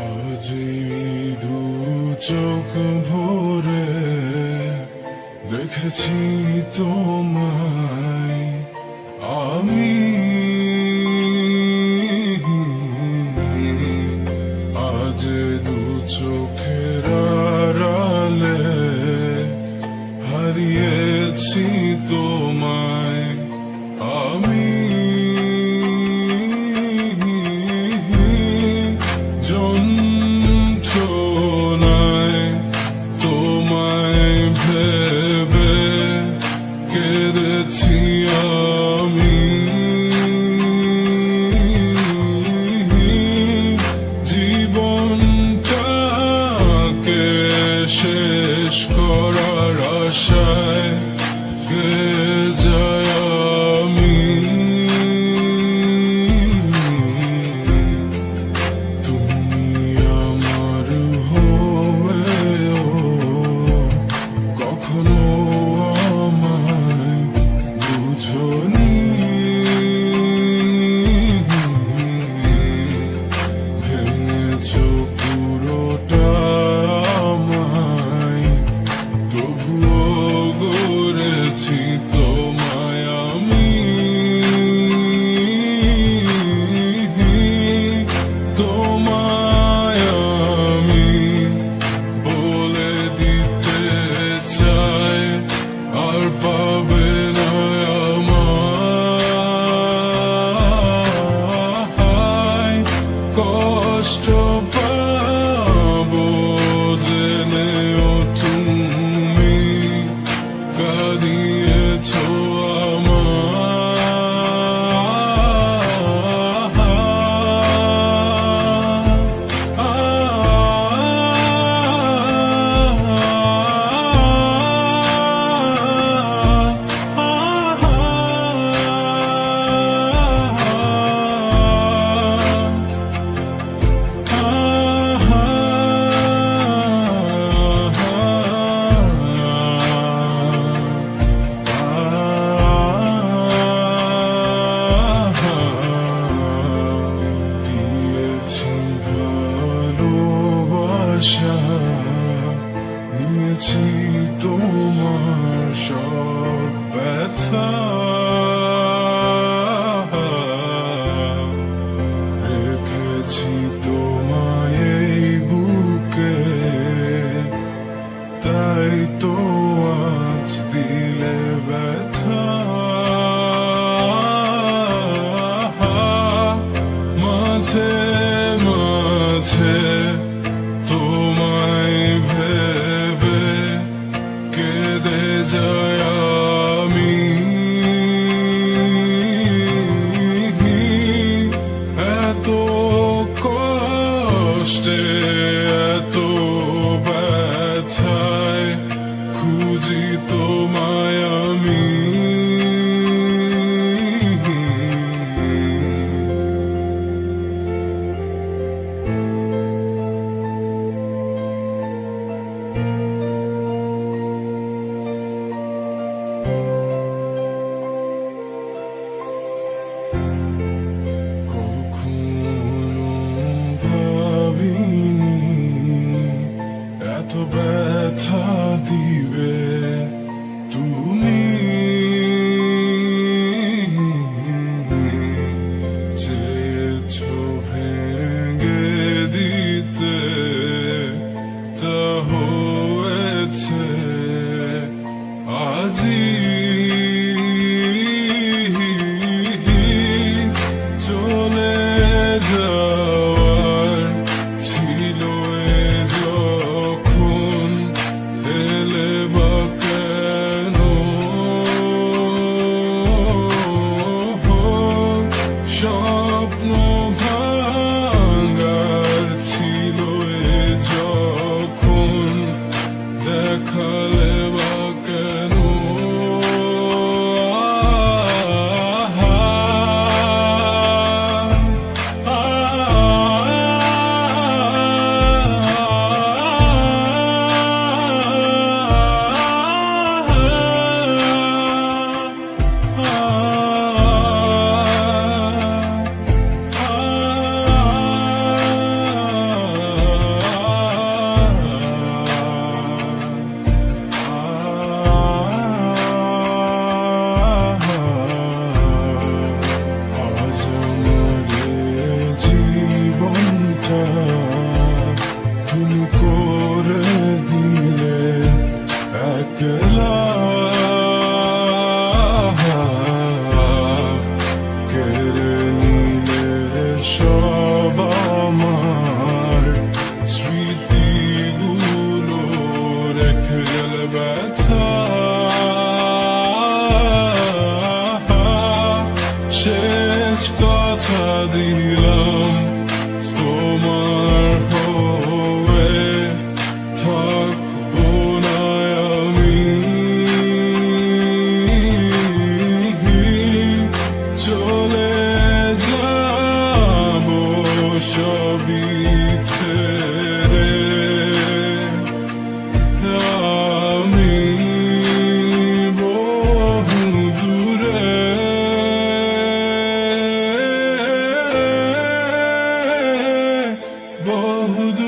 আজি দু চোখ ভরে দেখেছি তোমায় আমি, আজ দু চোখের আড়ালে হারিয়েছি তোমায় আমি। যন্ত্রণায় তোমায় ভেবে কেঁদেছি আমি, জীবনটাকে শেষ করার আশায় গেয়ে যায় আমি। তুমি আমার হয়েও কখনো আমায় বুঝোনি, ভেঙেছো পুরোটা আমায়, তবুও গড়েছি তোমায় আমি। তোমায় আমি বলে দিতে চাই আর পাবে না আমায়, কষ্ট পাবো জেনেও তুমি কাঁদিয়েছো দিয়েছি ভালোবাসা, নিয়েছি তোমার সব ব্যথা, রেখেছি তোমায় এই বুকে, তাই তো আজ দিলে ব্যথা। মাঝে মাঝে তোমায় ভেবে কেঁদে যায় আমি, এত কষ্টে এত ব্যথায় খুঁজি তোমায় আমি। মনটা খুন করে দিলে একলা কেড়ে নিলে সব আমার স্মৃতিগুলো রেখে গেলে ব্যথা শেষ কথা দিলাম তোমার হয়ে থাকবো না আমি চলে যাবো সবই ছেড়ে আমি বহু দূরে বহু দূরে